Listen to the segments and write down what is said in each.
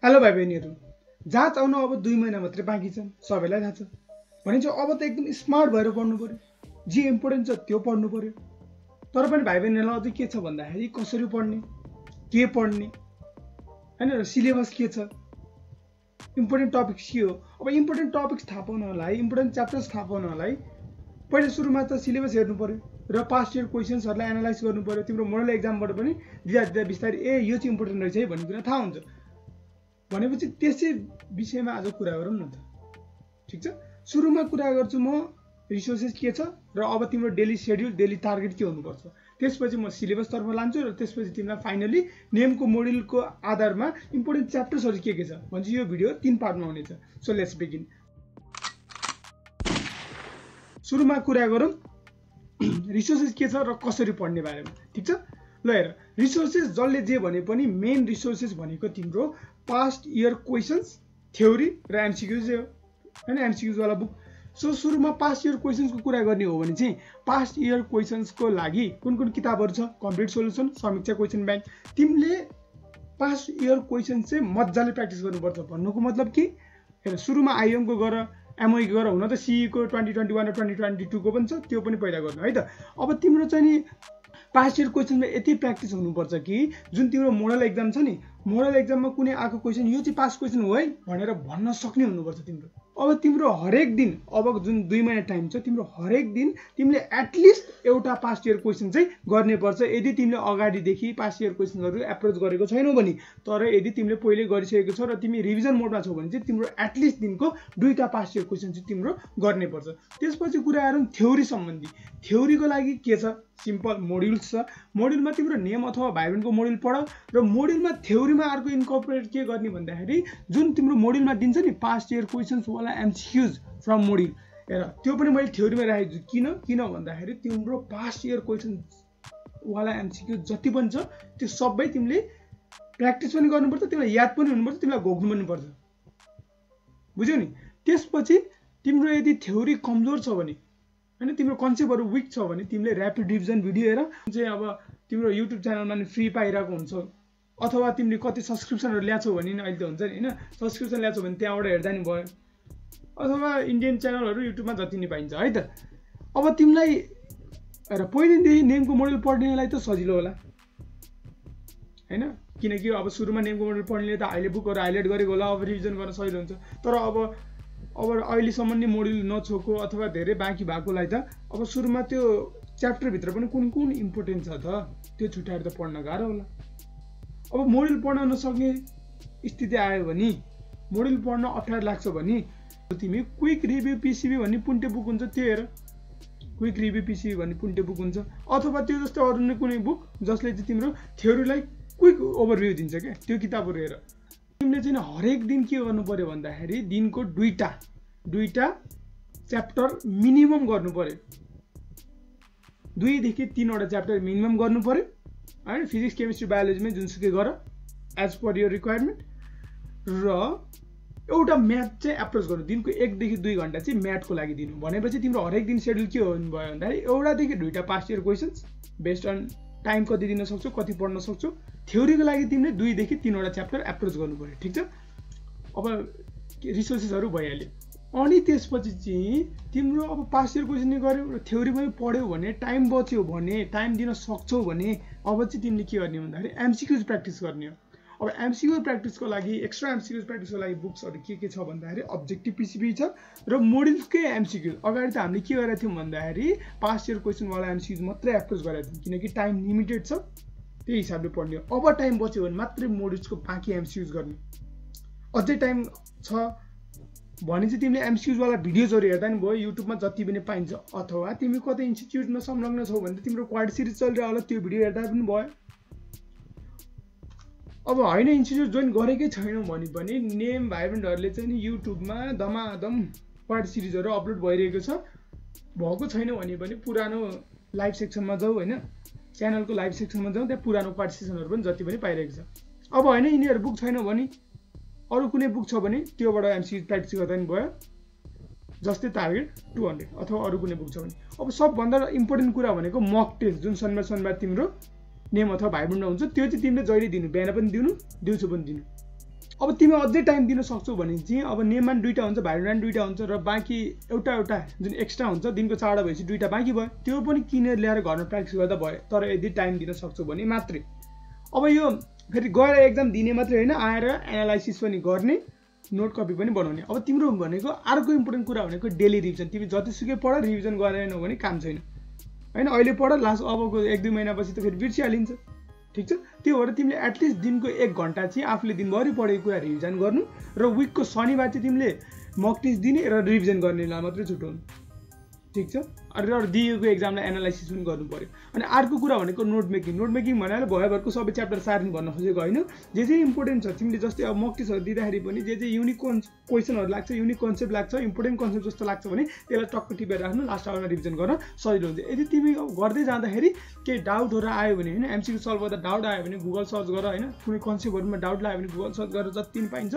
Hello भाइ बहिनीहरू, जाँच आउन अब 2 महिना मात्रै बाँकी छन्, सबैलाई थाहा छ। भनेपछि अब त एकदम स्मार्ट भएर पढ्नु पर्यो, जे इम्पोर्टेन्ट छ त्यो पढ्नु पर्यो। तर पनि भाइ बहिनीहरूलाई अझै के छ भन्दाखेरि कसरी पढ्ने, के पढ्ने हैन, र सिलेबस के छ, इम्पोर्टेन्ट टपिक्स के हो। अब इम्पोर्टेन्ट टपिक्स थाहा पाउनलाई, इम्पोर्टेन्ट च्याप्टर्स थाहा पाउनलाई पहिले सुरुमा त सिलेबस हेर्नु पर्यो र पास्ट इयर क्वेसन्सहरूलाई एनालाइज गर्नु पर्यो। तिम्रो मोडल एक्जामबाट पनि दिँदा बिस्तारै यो चाहिँ इम्पोर्टेन्ट रहेछ है भन्ने कुरा थाहा हुन्छ। भनेपछि त्यसै विषयमा आज कुरा गरौँ न त, ठिक छ। सुरुमा कुरा गर्छु म रिसोर्सेस के छ र अब तिम्रो डेली सेड्युल, डेली टार्गेट के हुनुपर्छ। त्यसपछि म सिलेबस तर्फ लान्छु र त्यसपछि तिमीलाई फाइनली नेमको मोडलको आधारमा इम्पोर्टेन्ट च्याप्टर्सहरू के छ भन्छ। यो भिडियो 3 पार्टमा हुनेछ। So let's begin. सुरुमा कुरा गरौँ रिसोर्सेस के छ र कसरी पढ्ने बारेमा, ठिक छ। ल हेर, रिसोर्सेस जसले जे भने पनि मेन रिसोर्सेस भनेको तिम्रो पास्ट इयर क्वेसन्स, थ्योरी र एमसीक्यूज हो हैन, एमसीक्यूज वाला बुक। सो सुरुमा पास्ट इयर क्वेसन्सको कुरा गर्ने हो भने चाहिँ पास्ट इयर क्वेसन्सको लागि कुन कुन किताबहरू छ, कम्प्लिट सोल्युसन, समीक्षा क्वेसन ब्याङ्क। तिमीले पास्ट इयर क्वेसन्स चाहिँ मजाले प्र्याक्टिस गर्नुपर्छ। भन्नुको मतलब कि हेर, सुरुमा आइएमको गर, एमओई गर, हुन त सीईको 2021 र 2022 को पनि छ, त्यो पनि पहिला गर्नु है त। अब तिम्रो चाहिँ नि पास्ट इयर क्वेसनमा यति प्र्याक्टिस हुनुपर्छ कि जुन तिम्रो मोडल एक्जाम छ नि, मोडल एक्जाममा कुनै आएको क्वेसन यो चाहिँ पास्ट क्वेसन हो है भनेर भन्न सक्ने हुनुपर्छ तिम्रो। अब तिम्रो हरेक दिन, अब जुन 2 महिना टाइम छ, तिम्रो हरेक दिन तिमीले एटलिस्ट एउटा पास्ट इयर क्वेसन चाहिँ गर्ने पर्छ। यदि तिमीले अगाडिदेखि पास्ट इयर क्वेसनहरू एप्रोच गरेको छैनौ भने, तर यदि तिमीले पहिले गरिसकेको छ र तिमी रिभिजन मोडमा छौ भने चाहिँ तिम्रो एटलिस्ट दिनको 2टा पास्ट इयर क्वेसन चाहिँ तिम्रो गर्ने पर्छ। त्यसपछि कुरा गरौँ थ्योरी सम्बन्धी। थ्योरीको लागि के छ, सिम्पल मोड्युल्स छ। मोड्युलमा तिम्रो नेम अथवा भाइब्रेन्टको मोड्युल पढ र मोड्युलमा थ्योरीमा अर्को इन्कर्पोरेट के गर्ने भन्दाखेरि जुन तिम्रो मोड्युलमा दिन्छ नि पास्ट इयर क्वेसन्स वाला एमसीक्यूज फ्रम मोड्युल, हेर त्यो पनि मैले थ्योरीमा राखेको छु। किन भन्दाखेरि तिम्रो पास्ट इयर क्वेसन्स वाला एमसीक्यूज जति पनि छ त्यो सबै तिमीले प्र्याक्टिस पनि गर्नुपर्छ, तिमीलाई याद पनि हुनुपर्छ, तिमीलाई घोक्नु पनि पर्छ, बुझ्यौ नि। त्यसपछि तिम्रो यदि थ्योरी कमजोर छ भने हैन, तिम्रो कन्सेप्टहरू विक छ भने तिमीले ऱ्यापिड रिभिजन भिडियो हेर। चाहिँ अब तिम्रो युट्युब च्यानलमा नि फ्री पाइरहेको हुन्छ, अथवा तिमीले कति सब्सक्रिप्सनहरू ल्याछौ भने नि अहिले त हुन्छ नि हैन, सब्सक्रिप्सन ल्याछौ भने त्यहाँबाट हेर्दा नि भयो, अथवा इन्डियन च्यानलहरू युट्युबमा जति नि पाइन्छ है त। अब तिमीलाई हेर, पहिलेदेखि नेमको मोडल पढ्नेलाई त सजिलो होला हैन, किनकि अब सुरुमा नेमको मोडल पढ्नेले त अहिले बुकहरू हाइलाइट गरेको होला, अब रिभिजन गर्न सजिलो हुन्छ। तर अब अहिलेसम्म नि मोडल नछोको अथवा धेरै बाँकी भएकोलाई त अब सुरुमा त्यो च्याप्टरभित्र पनि कुन कुन इम्पोर्टेन्ट छ त त्यो छुट्याएर त पढ्न गाह्रो होला। अब मोडल पढ्न नसक्ने स्थिति आयो भने, मोडल पढ्न अप्ठ्यारो लाग्छ भने तिमी क्विक रिभ्यू पिसिबी भन्ने पुन्टे बुक हुन्छ, त्यो हेर। क्विक रिभ्यू पिसिबी भन्ने पुन्टे बुक हुन्छ, अथवा त्यो जस्तो अरू नै कुनै बुक जसले चाहिँ तिम्रो थ्योरीलाई क्विक ओभरभ्यू दिन्छ क्या, त्यो किताबहरू हेर। तिमीले चाहिँ हरेक दिन के गर्नु पर्यो भन्दाखेरि दिनको 2टा च्याप्टर मिनिमम गर्नु पर्यो, 2 देखि 3वटा च्याप्टर मिनिमम गर्नु पर्यो हैन। फिजिक्स, केमिस्ट्री, बायोलोजीमै जुनसुकै गर एज पर यो रिक्वायरमेन्ट। र एउटा म्याथ चाहिँ एप्रोच गर्नु, दिनको 1 देखि 2 घन्टा चाहिँ म्याथको लागि दिनु। भनेपछि तिम्रो हरेक दिन सेड्युल के हुनु भयो भन्दाखेरि एउटादेखि 2टा past year questions based on time कति दिन सक्छौ, कति पढ्न सक्छौ। थ्योरीको लागि तिमीले 2 देखि 3वटा च्याप्टर एप्रोच गर्नु पर्यो, ठिक छ। अब रिसोर्सेसहरू भइहाल्यो। अनि त्यसपछि चाहिँ तिम्रो अब पास्ट इयर क्वेसन गऱ्यौ र थ्योरी पनि पढ्यौ भने, टाइम बच्यो भने, टाइम दिन सक्छौ भने अब चाहिँ तिमीले के गर्ने भन्दाखेरि एमसीक्यूज प्र्याक्टिस गर्ने हो। अब एमसीक्यू प्र्याक्टिसको लागि, एक्स्ट्रा एमसीक्यूज प्र्याक्टिसको लागि बुक्सहरू के छ भन्दाखेरि अब्जेक्टिभ पिसिबी छ र मोडल्सकै एमसीक्यू। अगाडि त हामीले के गरेका थियौँ भन्दाखेरि पास्ट इयर क्वेसनवाला एमसीक्यूज मात्रै एप्रोच गरेका थियौँ, किनकि टाइम लिमिटेड छ, त्यही हिसाबले पढ्ने हो। अब टाइम बच्यो भने मात्रै मोडल्सको बाँकी एमसीक्यूज गर्ने। अझै टाइम छ भने चाहिँ तिमीले एमसीक्यूजवाला भिडियोजहरू हेर्दा नि भयो, युट्युबमा जति पनि पाइन्छ। अथवा तिमी कतै इन्स्टिट्युटमा संलग्न छौ भने तिम्रो क्वाड सिरिज चलिरहेको होला, त्यो भिडियो हेर्दा पनि भयो। अब होइन इन्स्टिट्युट जोइन गरेकै छैनौँ भने पनि नेम भाइब्रेन्टहरूले चाहिँ नि युट्युबमा धमाधम क्वाड सिरिजहरू अपलोड भइरहेको छ। भएको छैन भने पनि पुरानो लाइभ सेक्सनमा जाऊ हैन, च्यानलको लाइभ सेक्सनमा जाउँ, त्यहाँ पुरानो क्वाड सिरिजहरू पनि जति पनि पाइरहेको छ। अब होइन यिनीहरू बुक छैन भने अरू कुनै बुक छ भने त्योबाट एमसीक्यू प्र्याक्टिस गर्दा नि भयो, जस्तै टार्गेट 200 अथवा अरू कुनै बुक छ भने। अब सबभन्दा इम्पोर्टेन्ट कुरा भनेको मक टेस्ट, जुन शनिबार तिम्रो नेम अथवा भाइब्रेन्टमा हुन्छ, त्यो चाहिँ तिमीले जहिले दिनु, बिहान पनि दिनु, दिउँसो पनि दिनु। अब तिमी अझै टाइम दिन सक्छौ भने चाहिँ अब नियममा 2टा हुन्छ, भाइब्रेन्ट 2टा हुन्छ र बाँकी एउटा जुन एक्स्ट्रा हुन्छ दिनको 4वटा भएपछि 2टा बाँकी भयो, त्यो पनि किनेर ल्याएर घरमा प्र्याक्टिस गर्दा भयो। तर यदि टाइम दिन सक्छौ भने मात्रै। अब यो फेरि गएर एक्जाम दिने मात्रै होइन, आएर एनालाइसिस पनि गर्ने, नोट कपी पनि बनाउने। अब तिम्रो भनेको अर्को इम्पोर्टेन्ट कुरा भनेको डेली रिभिजन। तिमी जतिसुकै पढ, रिभिजन गरेनौ भने काम छैन होइन। अहिले पढ, लास्ट अबको 1-2 महिनापछि त फेरि बिर्सिहालिन्छ, ठिक छ। त्यो भएर तिमीले एटलिस्ट दिनको 1 घन्टा चाहिँ आफूले दिनभरि पढेको कुरा रिभिजन गर्नु र विकको शनिबार चाहिँ तिमीले मक टेस्ट दिने र रिभिजन गर्नेलाई मात्रै छुट्याउनु, ठिक छ। र दिएको एक्जामलाई एनालाइसिस पनि गर्नु पर्यो। अनि अर्को कुरा भनेको नोट मेकिङ। नोट मेकिङ भन्नाले भयभरको सबै च्याप्टर सार्ने भन्न खोजेको होइन। जे जे इम्पोर्टेन्ट छ तिमीले, जस्तै अब मक टेस्टहरू दिँदाखेरि पनि जे जे युनिक क्वेसनहरू लाग्छ, युनिक कन्सेप्ट लाग्छ, इम्पोर्टेन्ट कन्सेप्ट जस्तो लाग्छ भने त्यसलाई टक्क टिपेर राख्नु, लास्ट आवरमा रिभिजन गर्न सजिलो हुन्छ। यदि तिमी गर्दै जाँदाखेरि केही डाउटहरू आयो भने होइन, एमसिक्यू सल्भ गर्दा डाउट आयो भने गुगल सर्च गर होइन, कुनै कन्सेप्टहरूमा डाउट लाग्यो भने गुगल सर्च गरेर जति पनि पाइन्छ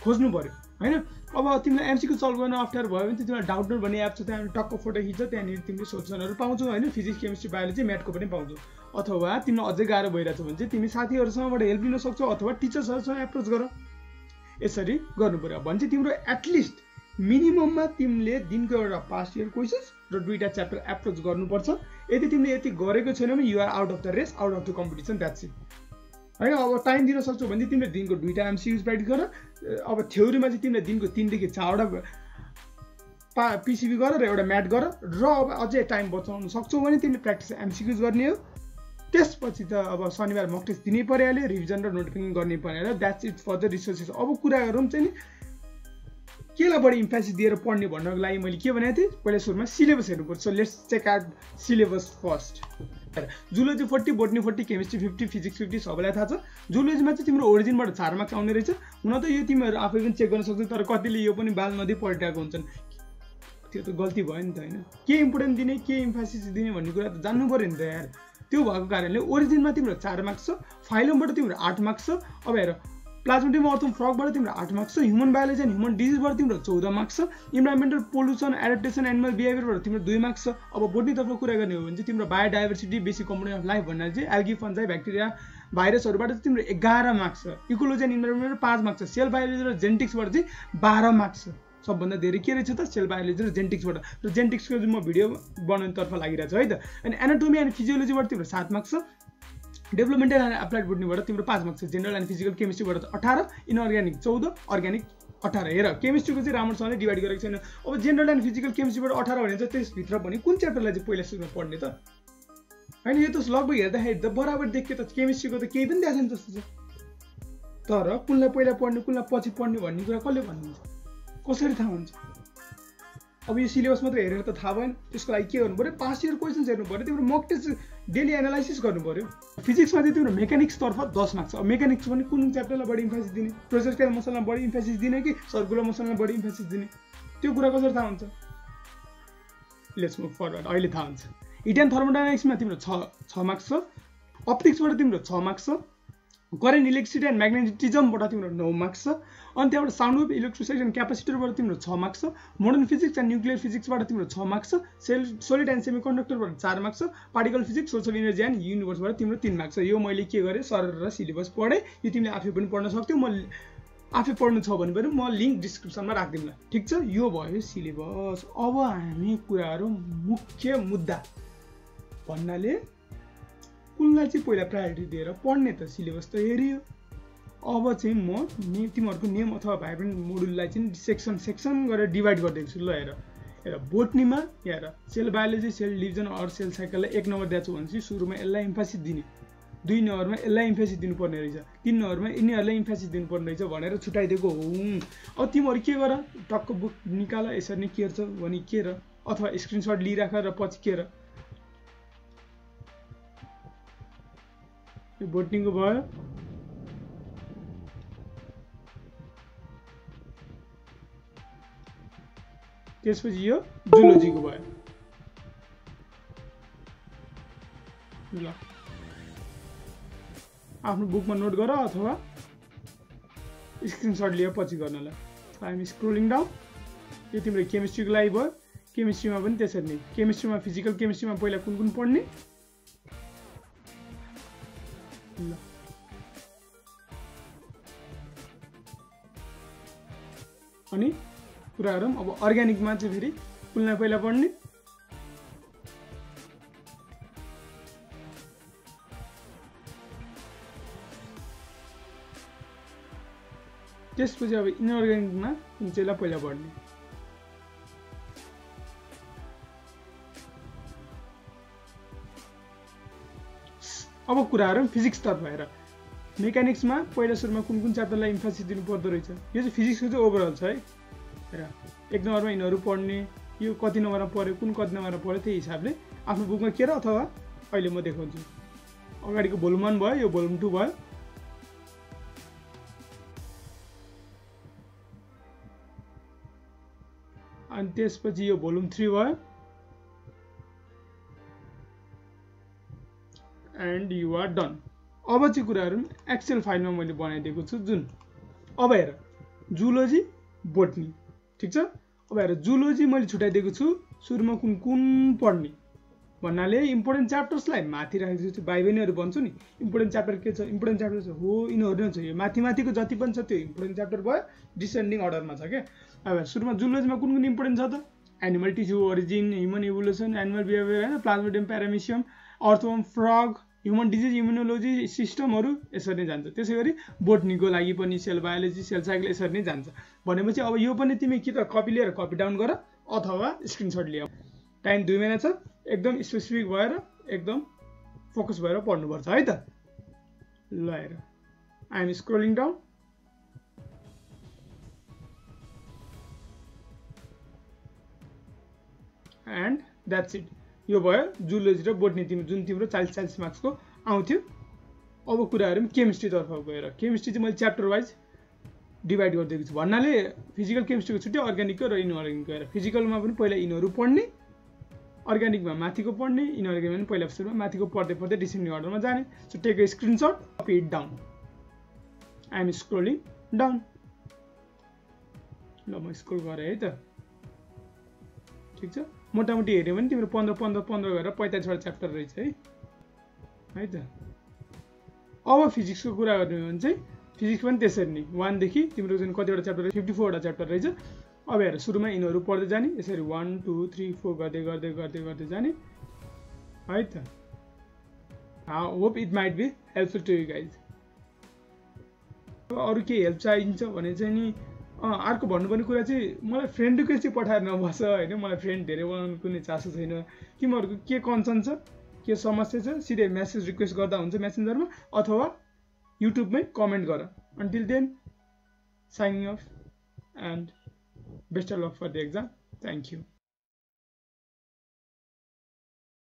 खोज्नु पर्यो होइन। अब तिमीलाई एमसिक्यू सल्भ गर्न अप्ठ्यारो भयो भने तिमीलाई डाउट नोट भन्ने एप छ, त्यहाँ टक्क फोटो खिच्छ, त्यहाँनिर तिमीले सोल्युसनहरू पाउँछौ होइन। फिजिक्स केमिस्ट्री बायोलोजी म्याथको पनि पाउँछौ। अथवा तिमीलाई अझै गाह्रो भइरहेछ भने चाहिँ तिमी साथीहरूसँगबाट हेल्प लिन सक्छौ अथवा टिचर्सहरूसँग एप्रोच गर। यसरी गर्नु पर्यो भने चाहिँ तिम्रो एटलिस्ट मिनिमममा तिमीले दिनको एउटा पास्ट इयर क्वेसन्स र 2टा च्याप्टर एप्रोच गर्नुपर्छ। यदि तिमीले यति गरेको छैन भने you are out of the race, out of the competition, that's it होइन। अब टाइम दिन सक्छौ भने तिमीले दिनको 2टा एमसिक्यूज प्र्याक्टिस गर। अब थ्योरीमा चाहिँ तिमीले दिनको 3देखि 4वटा पिसिबी गर र एउटा म्याथ गर। र अब अझै टाइम बचाउन सक्छौ भने तिमीले प्र्याक्टिस एमसिक्यूज गर्ने हो। त्यसपछि त अब शनिबार मक टेस्ट दिनै परिहाल्यो, रिभिजन र नोटिफिकेसन गर्नै परिहाल्यो। That's it for the resources. अब कुरा गरौँ चाहिँ नि केलाई बढी इम्फेसिस दिएर पढ्ने भन्नको लागि मैले के भनेको थिएँ, पहिला सुरुमा सिलेबस हेर्नुपर्छ। So let's check out syllabus first. Zoology 40, botany 40, chemistry 50, physics 50 सबैलाई थाहा छ। जुलोजीमा चाहिँ तिम्रो ओरिजिनबाट 4 मार्क्स आउने रहेछ। हुन त यो तिमीहरू आफै पनि चेक गर्न सक्छौ, तर कतिले यो पनि बाल नदिई पढिरहेको हुन्छन्। त्यो त गल्ती भयो नि त होइन। के इम्पोर्टेन्ट दिने, के इम्फेसिस दिने भन्ने कुरा त जान्नु पऱ्यो नि त यार। त्यो भएको कारणले ओरिजिनमा तिम्रो 4 मार्क्स छ, फाइलमबाट तिम्रो 8 मार्क्स छ। अब हेर, प्लाज्मेटियम अर्थम फ्रगबाट तिम्रो 8 मार्क्स छ, ह्युमन बायोलोजी एन्ड ह्युमन डिजिजबाट तिम्रो 14 मार्क्स छ, इन्भाइरोमेन्टल पोल्युसन एडाप्टेसन एनिमल बिहेभियरबाट तिम्रो 2 मार्क्स छ। अब बोटनीतर्फ कुरा गर्ने हो भने चाहिँ तिम्रो biodiversity, basic component of life भन्नाले चाहिँ एल्गी, फन्जाई, ब्याक्टेरिया, भाइरसहरूबाट चाहिँ तिम्रो 11 मार्क्स छ, इकोलोजी एन्ड इन्भाइरोमेन्टबाट 5 मार्क्स छ, सेल बायोलोजी र जेनेटिक्सबाट चाहिँ 12 मार्क्स छ। सबभन्दा धेरै के रहेछ त सेल बायोलोजी र जेनेटिक्सबाट। र जेनेटिक्सको चाहिँ म भिडियो बनाउनेतर्फ लागिरहेको छु है त। अनि एनाटोमी एन्ड फिजियोलोजीबाट तिम्रो 7 मार्क्स छ, डेभलपमेन्टल एन्ड एप्लाइड बोटनीबाट तिम्रो 5 मार्क्स छ, जेनरल एन्ड फिजिकल केमिस्ट्रीबाट 18, इनअर्ग्यानिक 14, अर्ग्यानिक 18। हेर केमिस्ट्रीको चाहिँ राम्रोसँगले डिभाइड गरेको छैन। अब जेनरल एन्ड फिजिकल केमिस्ट्रीबाट 18 भने चाहिँ त्यसभित्र पनि कुन च्याप्टरलाई चाहिँ पहिला सुरुमा पढ्ने त होइन। यो त लगभग हेर्दाखेरि त बराबर देखियो त, केमिस्ट्रीको त केही पनि देखा छैन जस्तो छ। तर कुनलाई पहिला पढ्ने, कुनलाई पछि पढ्ने भन्ने कुरा कसले भन्नुहुन्छ, कसरी थाहा हुन्छ? अब यो सिलेबस मात्रै हेरेर त थाहा भएन। त्यसको लागि के गर्नु पऱ्यो, पास्ट इयर क्वेसन्स हेर्नु पऱ्यो, तिम्रो मक टेस्ट डेली एनालाइसिस गर्नु पऱ्यो। फिजिक्समा चाहिँ तिम्रो मेकानिक्सतर्फ 10 मार्क्स छ। अब मेकानिक्स पनि कुन च्याप्टरलाई बढी इम्फेसिस दिने, प्रोसेसका मसलालाई बढी इम्फेसिस दिने कि सर्कुलर मसलालाई बढी इम्फेसिस दिने, त्यो कुरा कसरी थाहा हुन्छ? लेट्स मुभ फरवर्ड, अहिले थाहा हुन्छ। हिट एन्ड थर्मोडाइनामिक्समा तिम्रो 6 मार्क्स छ, अप्टिक्सबाट तिम्रो 6 मार्क्स छ, करेन्ट इलेक्ट्रिसिटी एन्ड म्याग्नेटिजमबाट तिम्रो 9 मार्क्स छ, अनि त्यहाँबाट साउन्ड वेभ, इलेक्ट्रोसाइट एन्ड क्यापासिटरबाट तिम्रो 6 मार्क्स छ, मोडर्न फिजिक्स एन्ड न्युक्लियर फिजिक्सबाट तिम्रो 6 मार्क्स छ, सोलिड एन्ड सेमिकन्डक्टरबाट 4 मार्क्स छ, particle physics, social energy and युनिभर्सबाट तिम्रो 3 मार्क्स छ। यो मैले के गरेँ, सर र सिलेबस पढेँ। यो तिमीले आफै पनि पढ्न सक्थ्यौ। म आफै पढ्नु छ भने पनि म लिङ्क डिस्क्रिप्सनमा राखिदिउँला, ठिक छ। यो भयो सिलेबस। अब हामी कुरा गरौँ मुख्य मुद्दा भन्नाले कुनलाई चाहिँ पहिला प्रायोरिटी दिएर पढ्ने त। सिलेबस त हेरियो। अब चाहिँ म तिमीहरूको नेम अथवा भाइब्रेन्ट मोडुललाई चाहिँ सेक्सन गरेर डिभाइड गरिदिएको छु। ल हेर बोटनीमा हेर cell biology, cell division or cell साइकललाई 1 नम्बर दिएको छु भने चाहिँ सुरुमा यसलाई इम्फेसिस दिने, 2 नम्बरमा यसलाई इम्फेसिस दिनुपर्ने रहेछ, 3 नम्बरमा यिनीहरूलाई इम्फेसिस दिनुपर्ने रहेछ भनेर छुट्याइदिएको हो। अब तिमीहरू के गर, टक्क बुक निकाल, यसरी नै के हेर्छ भने के र, अथवा स्क्रिनसट लिइराख र पछि के र। यो बोटनीको भयो, त्यसपछि यो जुलोजीको भयो। ल आफ्नो बुकमा नोट गर अथवा स्क्रिनसट लिएर पछि गर्नलाई। I am scrolling down. यो तिम्रो केमिस्ट्रीको लागि भयो। केमिस्ट्रीमा पनि त्यसरी नै, केमिस्ट्रीमा फिजिकल केमिस्ट्रीमा पहिला कुन कुन पढ्ने। ल अनि कुरा गरौँ अब अर्ग्यानिकमा चाहिँ फेरि कुनलाई पहिला पढ्ने त्यसपछि अब इनअर्ग्यानिकमा कुन चाहिँलाई पहिला पढ्ने अब कुरा गरौँ फिजिक्स तर्फ हेर मेकानिक्समा पहिला सुरुमा कुन च्याप्टरलाई इम्फासिस दिनु पर्दो रहेछ यो चाहिँ फिजिक्सको चाहिँ ओभरअल छ है हेर 1 नम्बरमा यिनीहरू पढ्ने यो कति नम्बरमा पढ्यो कुन कति नम्बरमा पढ्यो त्यही हिसाबले आफ्नो बुकमा के र अथवा अहिले म देखाउँछु अगाडिको भोल्युम 1 भयो यो भोल्युम 2 भयो अनि त्यसपछि यो भोल्युम 3 भयो एन्ड यु आर डन अब चाहिँ कुराहरु एक्सेल फाइलमा मैले बनाइदिएको छु जुन अब हेर जुलोजी बोटनी ठीक छ अब हेर जुलोजी मैले छुटाइदिएको छु सुरुमा कुन पढ्ने भन्नाले इम्पोर्टेन्ट च्याप्टर्सलाई माथि राखेको छु भाइ बहिनीहरु भन्छु नि इम्पोर्टेन्ट च्याप्टर के छ इम्पोर्टेन्ट च्याप्टर छ हो यिनीहरु नै छ यो माथिको जति पनि छ त्यो इम्पोर्टेन्ट च्याप्टर भयो डिसेन्डिङ अर्डरमा छ के अब सुरुमा जुलोजीमा कुन इम्पोर्टेन्ट छ त animal tissue origin human evolution animal behaviour हैन plasmodium paramecium earthworm frog human disease immunology सिस्टमहरु यसरी नै जान्छ त्यसैगरी बोटनीको लागि पनि सेल बायोलोजी सेल साइकल यसरी नै जान्छ भनेपछि अब यो पनि तिमी कि त कपी लिएर कपी डाउन गर अथवा स्क्रिनशट लिऊ टाइम 2 महिना छ एकदम स्पेसिफिक भएर एकदम फोकस भएर पढ्नु पर्छ है त ल हेर I am scrolling down and that's it यो भयो जुलोजी र बोटनी जुन तिम्रो 40 मार्क्स को आउँथ्यो अब कुराहरु केमिस्ट्री तर्फ गएर केमिस्ट्री चाहिँ मैले च्याप्टर वाइज डिभाइड गरिदिएको छु भन्नाले फिजिकल केमिस्ट्रीको छुट्टै अर्ग्यानिकको र इनअर्ग्यानिकको गएर फिजिकलमा पनि पहिला इनहरु पढ्ने अर्ग्यानिकमा माथिको पढ्ने इनअर्ग्यानिकमा पनि पहिला सुरुमा माथिको पढ्दै पढ्दै डिसेन्डिङ अर्डरमा जाने so take a screenshot copy it down I am scrolling down ल म स्क्रोल गरे है त ठीक छ मोटामोटी हेर्यो भने तिम्रो 15 गरेर 45 वटा च्याप्टर रहेछ है त अब फिजिक्सको कुरा गर्ने हो भने चाहिँ फिजिक्स पनि त्यसरी नै 1 देखि तिम्रो जुन कतिवटा च्याप्टर 54 वटा च्याप्टर रहेछ अब हेर सुरुमा यिनीहरु पढ्दै जाने यसरी 1 2 3 4 गर्दै जाने है त I hope it might be helpful to you guys अरु के हेल्प चाहिन्छ भने चाहिँ नि अर्को भन्नुपर्ने कुरा चाहिँ मलाई फ्रेन्ड रिक्वेस्ट चाहिँ पठाएर नबस हैन मलाई फ्रेन्ड धेरै बनाउनु कुनै चासो छैन तिमीहरुको के कन्सर्न छ के समस्या छ सिधै मेसेज रिक्वेस्ट गर्दा हुन्छ मेसेन्जरमा अथवा युट्युबमै कमेन्ट गर until then signing off and best of luck for the exam thank you